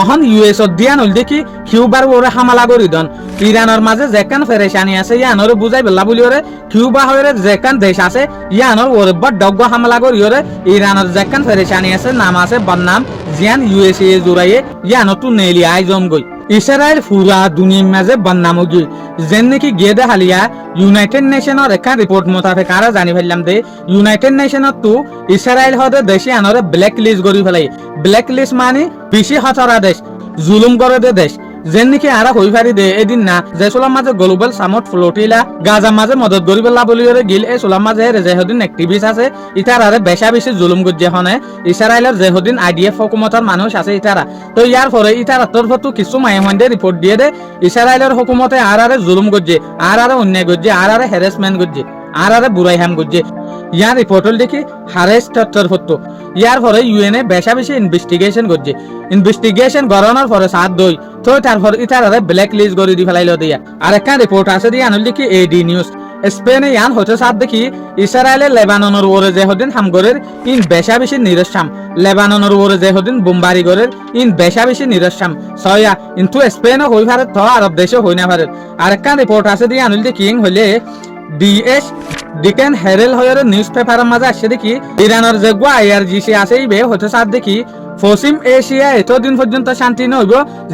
অহন US দিয়ান হল দেখি কিউবার ওরে হামলা করি দন ইরানের মাঝে যেখান ফেরেশানি আছে ইয়ানোর বুঝাই বেলা বলি ওরে কিউবা হয়ে যেখান দেশ আছে ইয়ানোর ওরে বড় ডগ্গ হামলা করি ওরে ইরানের যেখান ফেরেশানি আছে নাম আছে বদনাম জিয়ান ইউএসএ জোড়াইয়ে ইয়ানো তু নেলি আইজম গই ইসরায়েল পুরা দুনিয়ার মাঝে বদনাম গই যেন নাকি গেদে হালিয়া ইউনাইটেড নেশনের একটা রিপোর্ট মোতাবেক আরা জানি ফেললাম দে ইউনাইটেড নেশনত তো ইসরায়েল হদে দেশে আনরে ব্ল্যাক লিস্ট করি ফেলাই ব্ল্যাক লিস্ট মানে বেশি হতরা দেশ জুলুম করে দে দেশ যেন নাকি আরা হই পারি দে এদিন না যে সোলার মাঝে গ্লোবাল সামট ফ্লোটিলা গাজার মাঝে মদত করি পেলা বলি গিল এই সোলার মাঝে যেহদিন অ্যাক্টিভিস্ট আছে ইতার আরে বেশা বেশি জুলুম করছে হনে ইসরায়েলের যেহদিন আইডিএফ হুকুমতের মানুষ আছে ইতারা তো ইয়ার পরে ইতার তরফতো কিছু মাইমন্ডে রিপোর্ট দিয়ে দে ইসরায়েলের হুকুমতে আর আরে জুলুম করছে আর আরে অন্যায় করছে আর আরে হ্যারাসমেন্ট করছে আর আরে বুড়াই হাম করছে ইয়ার রিপোর্টল দেখি হারেস তরফত ইয়ার পরে ইউএনএ বেশা বেশি ইনভেস্টিগেশন করছে ইনভেস্টিগেশন করানোর পরে সাথ দই তো তারপর ইতার আরে ব্ল্যাক লিস্ট করে দি ফেলাইল দিয়া আর একটা রিপোর্ট আছে দিয়ে আনল দেখি এডি নিউজ স্পেনে ইয়ান হতে সাথ দেখি ইসরায়েলের লেবাননের ওরে যেহদিন হামগরের ইন বেশা বেশি নিরসাম লেবাননের ওরে যেহদিন বোমবারি গরের ইন বেশা বেশি নিরসাম সয়া কিন্তু স্পেনও হই পারে তো আরব দেশও হই না পারে আর একটা রিপোর্ট আছে দিয়ে আনল দেখি হইলে ডিএস ডিকেন হেরেল হয়ের নিউজ পেপারের মাঝে আসছে দেখি ইরানের যে আইআরজিসি আছে এই বে হতে সাথ দেখি পশ্চিম এশিয়া এতদিন পর্যন্ত শান্তি নইব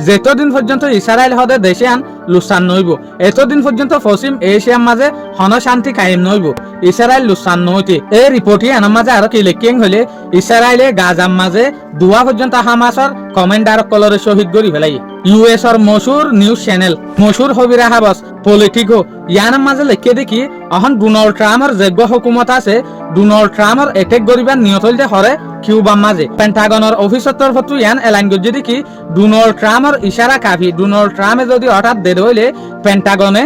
যেতদিন পর্যন্ত ইসরায়েল হদে দেশে আন লুসান নইব এতদিন পর্যন্ত পশ্চিম এশিয়ার মাঝে হন শান্তি কায়েম নইব ইসরায়েল লুসান নইতে এই রিপোর্টই আনার মাঝে আরো কি লেখিং হলে ইসরায়েলে গাজার মাঝে দুয়া পর্যন্ত হামাসর কমান্ডার কলরে শহীদ করি ফেলাই ইউএস এর মশুর নিউজ চ্যানেল মশুর হবিরা হাবস পলিটিকো ইয়ানার মাঝে লেখে দেখি এখন ডোনাল্ড ট্রাম্পের যোগ্য হুকুমত আছে ডোনাল্ড ট্রাম্পের এটেক করিবার নিয়ত হইতে হরে কিউবার মাঝে পেন্টাগনের অফিসের তরফত ইয়ান এলাইন করছে দেখি ডোনাল্ড ট্রাম্পের ইশারা কাফি ডোনাল্ড ট্রাম্পে যদি হঠাৎ দেরি হইলে পেন্টাগনে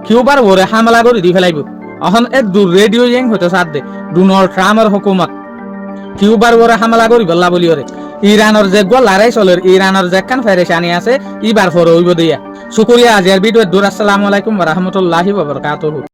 কিউবার ওরে হামলা করে দি ফেলাইব এখন এ দূর রেডিও ইং হইতে সাথ দে ডোনাল্ড ট্রাম্পের হুকুমত কিউবার ওরে হামলা করি বল্লা বলি ওরে ইরানের যে লড়াই চলের ইরানের যেখান ফেরেশানি আছে ইবার ফরে হইব দিয়া শুকরিয়া আজিয়ার ভিডিও দূর আসসালামু আলাইকুম ওয়া রাহমাতুল্লাহি ওয়া বারাকাতুহু।